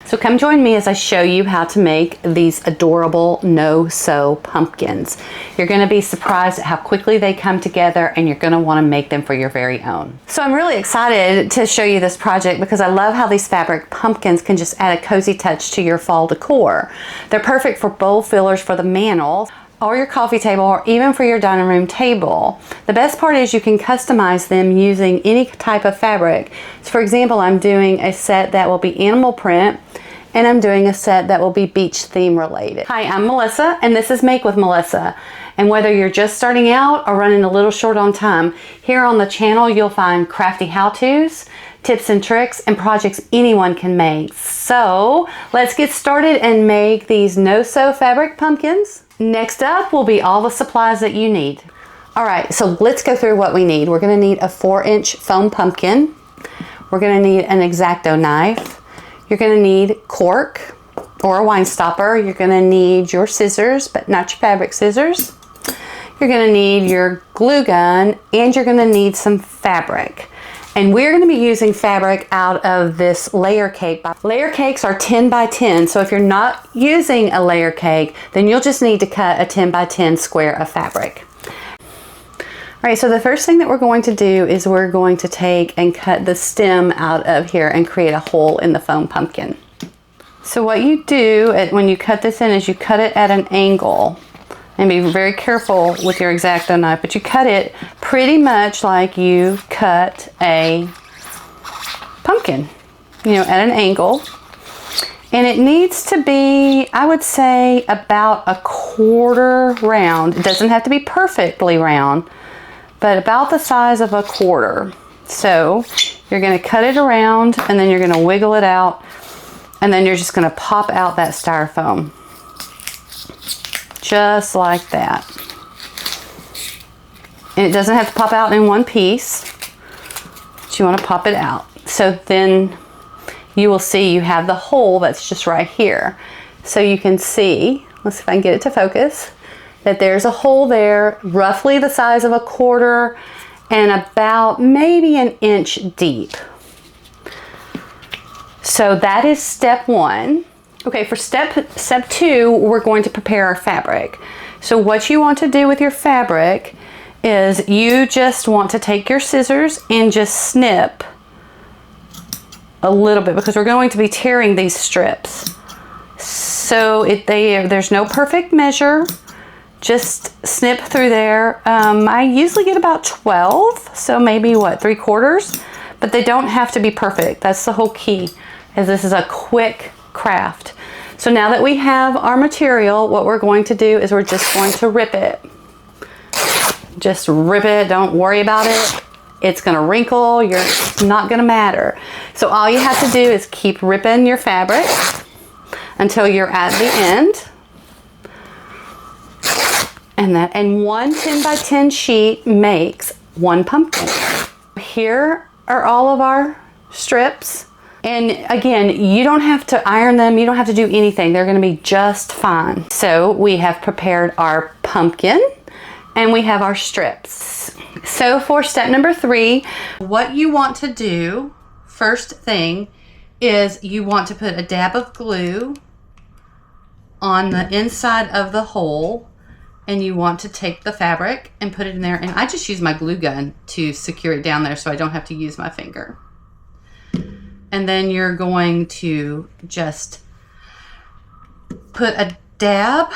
So come join me as I show you how to make these adorable no-sew pumpkins. You're going to be surprised at how quickly they come together, and you're going to want to make them for your very own. So I'm really excited to show you this project because I love how these fabric pumpkins can just add a cozy touch to your fall decor. They're perfect for bowl fillers for the mantle, or your coffee table, or even for your dining room table. The best part is you can customize them using any type of fabric. So for example, I'm doing a set that will be animal print, and I'm doing a set that will be beach theme related. Hi, I'm Melissa, and this is Make with Melissa. And whether you're just starting out or running a little short on time, here on the channel you'll find crafty how-tos, tips and tricks, and projects anyone can make. So let's get started and make these no-sew fabric pumpkins. Next up will be all the supplies that you need. All right, so let's go through what we need. We're gonna need a 4-inch foam pumpkin. We're gonna need an X-Acto knife. You're gonna need cork or a wine stopper. You're gonna need your scissors, but not your fabric scissors. You're gonna need your glue gun, and you're gonna need some fabric. And we're going to be using fabric out of this layer cake. Layer cakes are 10 by 10, so if you're not using a layer cake, then you'll just need to cut a 10 by 10 square of fabric. All right, so the first thing that we're going to do is we're going to take and cut the stem out of here and create a hole in the foam pumpkin. So what you do when you cut this in is you cut it at an angle. And be very careful with your X-Acto knife, but you cut it pretty much like you cut a pumpkin, you know, at an angle. And it needs to be, I would say, about a quarter round. It doesn't have to be perfectly round, but about the size of a quarter. So you're gonna cut it around, and then you're gonna wiggle it out, and then you're just gonna pop out that styrofoam. Just like that. And it doesn't have to pop out in one piece, but you want to pop it out. So then you will see you have the hole that's just right here. So you can see, let's see if I can get it to focus, that there's a hole there, roughly the size of a quarter and about maybe an inch deep. So that is step one. Okay, for step 2, we're going to prepare our fabric. So what you want to do with your fabric is you just want to take your scissors and just snip a little bit, because we're going to be tearing these strips. So there's no perfect measure. Just snip through there. I usually get about 12, so maybe what, 3/4? But they don't have to be perfect. That's the whole key, as this is a quick craft. So now that we have our material, what we're going to do is we're just going to rip it. Just rip it, don't worry about it. It's gonna wrinkle, it's not gonna matter. So all you have to do is keep ripping your fabric until you're at the end. And one 10 by 10 sheet makes one pumpkin. Here are all of our strips. And again, you don't have to iron them, you don't have to do anything. They're gonna be just fine. So we have prepared our pumpkin and we have our strips. So for step number 3, what you want to do, first thing, is you want to put a dab of glue on the inside of the hole, and you want to take the fabric and put it in there. And I just use my glue gun to secure it down there so I don't have to use my finger. And then you're going to just put a dab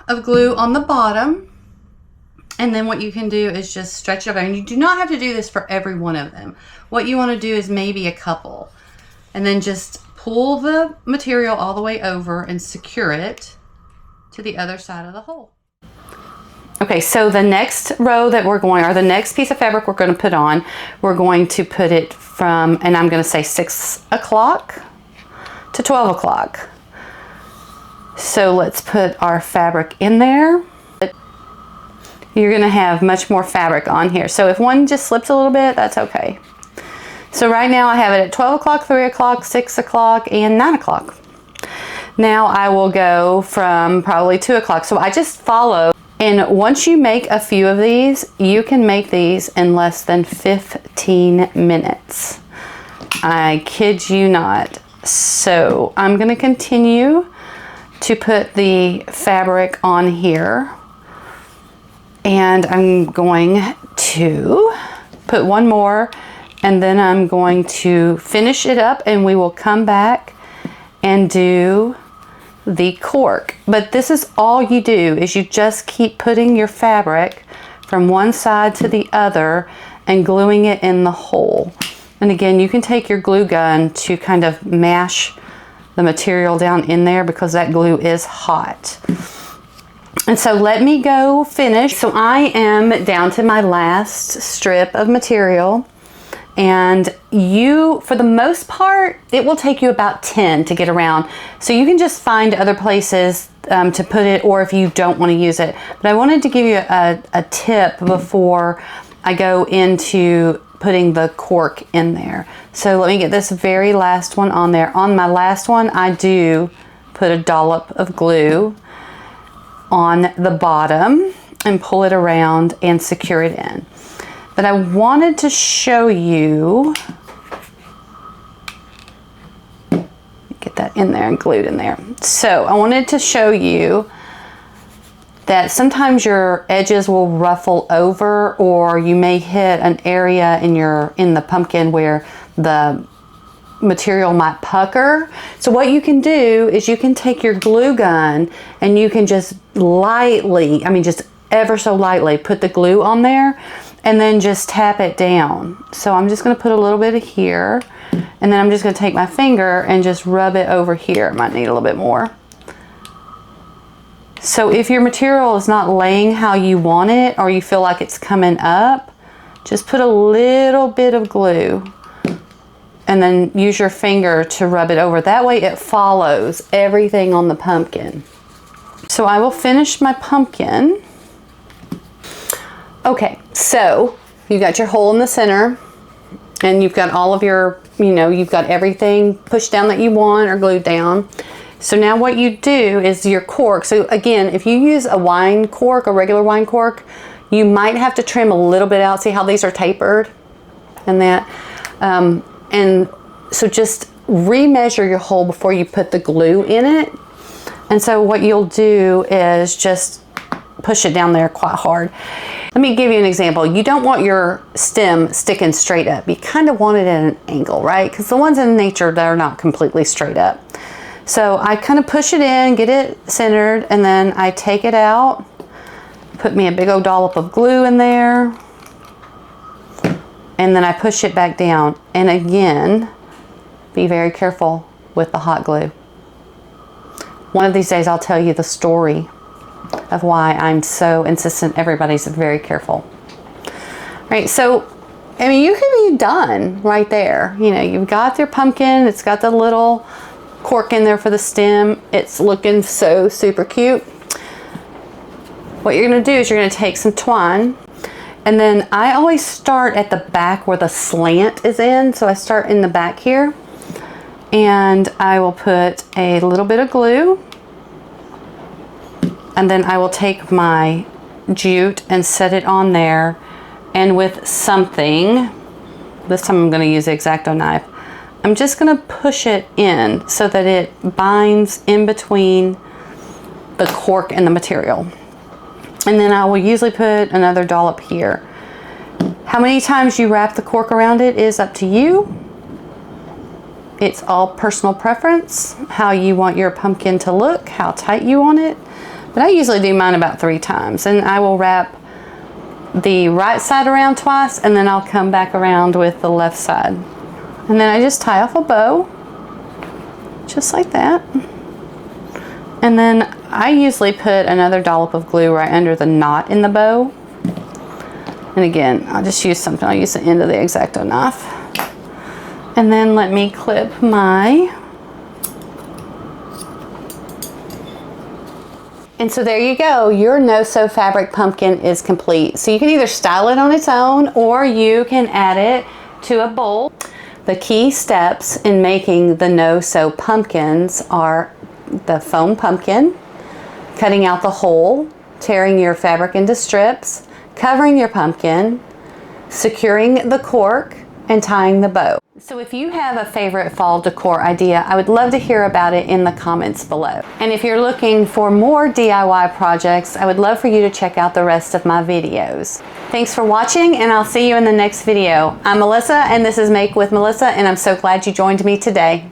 of glue on the bottom. And then what you can do is just stretch it over. And you do not have to do this for every one of them. What you want to do is maybe a couple. And then just pull the material all the way over and secure it to the other side of the hole. Okay, so the next row that the next piece of fabric we're going to put on, we're going to put it from, and I'm going to say 6 o'clock to 12 o'clock. So let's put our fabric in there. You're going to have much more fabric on here. So if one just slips a little bit, that's okay. So right now I have it at 12 o'clock, 3 o'clock, 6 o'clock, and 9 o'clock. Now I will go from probably 2 o'clock. So I just follow. And once you make a few of these, you can make these in less than 15 minutes. I kid you not. So I'm going to continue to put the fabric on here, and I'm going to put one more, and then I'm going to finish it up, and we will come back and do the cork. But this is all you do, is you just keep putting your fabric from one side to the other and gluing it in the hole. And again, you can take your glue gun to kind of mash the material down in there because that glue is hot. And so let me go finish. So I am down to my last strip of material, and for the most part, it will take you about 10 to get around. So you can just find other places to put it, or if you don't want to use it. But I wanted to give you a tip before I go into putting the cork in there. So let me get this very last one on there. On my last one, I do put a dollop of glue on the bottom and pull it around and secure it in. But I wanted to show you, get that in there and glued in there. So I wanted to show you that sometimes your edges will ruffle over, or you may hit an area in the pumpkin where the material might pucker. So what you can do is you can take your glue gun and you can just lightly, just ever so lightly, put the glue on there and then just tap it down. So I'm just going to put a little bit of here, and then I'm just going to take my finger and just rub it over here. It might need a little bit more. So if your material is not laying how you want it, or you feel like it's coming up, just put a little bit of glue and then use your finger to rub it over. That way it follows everything on the pumpkin. So I will finish my pumpkin. Okay, so you got your hole in the center, and you've got all of your, you've got everything pushed down that you want or glued down. So now what you do is your cork. So again, if you use a wine cork, a regular wine cork, you might have to trim a little bit out. See how these are tapered and that? And so just remeasure your hole before you put the glue in it. And so what you'll do is just push it down there quite hard. Let me give you an example. You don't want your stem sticking straight up. You kind of want it at an angle, right? Because the ones in nature, they're not completely straight up. So I kind of push it in, get it centered, and then I take it out, put me a big old dollop of glue in there, and then I push it back down. And again, be very careful with the hot glue. One of these days I'll tell you the story of why I'm so insistent everybody's very careful. Right, so you can be done right there. You've got your pumpkin, it's got the little cork in there for the stem. It's looking so super cute. What you're going to do is you're going to take some twine, and then I always start at the back where the slant is in. So I start in the back here, and I will put a little bit of glue, and then I will take my jute and set it on there, and with something, this time I'm going to use the X-Acto knife, I'm just going to push it in so that it binds in between the cork and the material. And then I will usually put another dollop here. How many times you wrap the cork around it is up to you. It's all personal preference, how you want your pumpkin to look, how tight you want it. But I usually do mine about 3 times, and I will wrap the right side around twice, and then I'll come back around with the left side. And then I just tie off a bow, just like that. And then I usually put another dollop of glue right under the knot in the bow. And again, I'll just use something. I'll use the end of the X-Acto knife. And then let me clip my... And so there you go. Your no-sew fabric pumpkin is complete. So you can either style it on its own, or you can add it to a bowl. The key steps in making the no-sew pumpkins are the foam pumpkin, cutting out the hole, tearing your fabric into strips, covering your pumpkin, securing the cork, and tying the bow. So if you have a favorite fall decor idea, I would love to hear about it in the comments below. And if you're looking for more DIY projects, I would love for you to check out the rest of my videos. Thanks for watching, and I'll see you in the next video. I'm Melissa, and this is Make with Melissa, and I'm so glad you joined me today.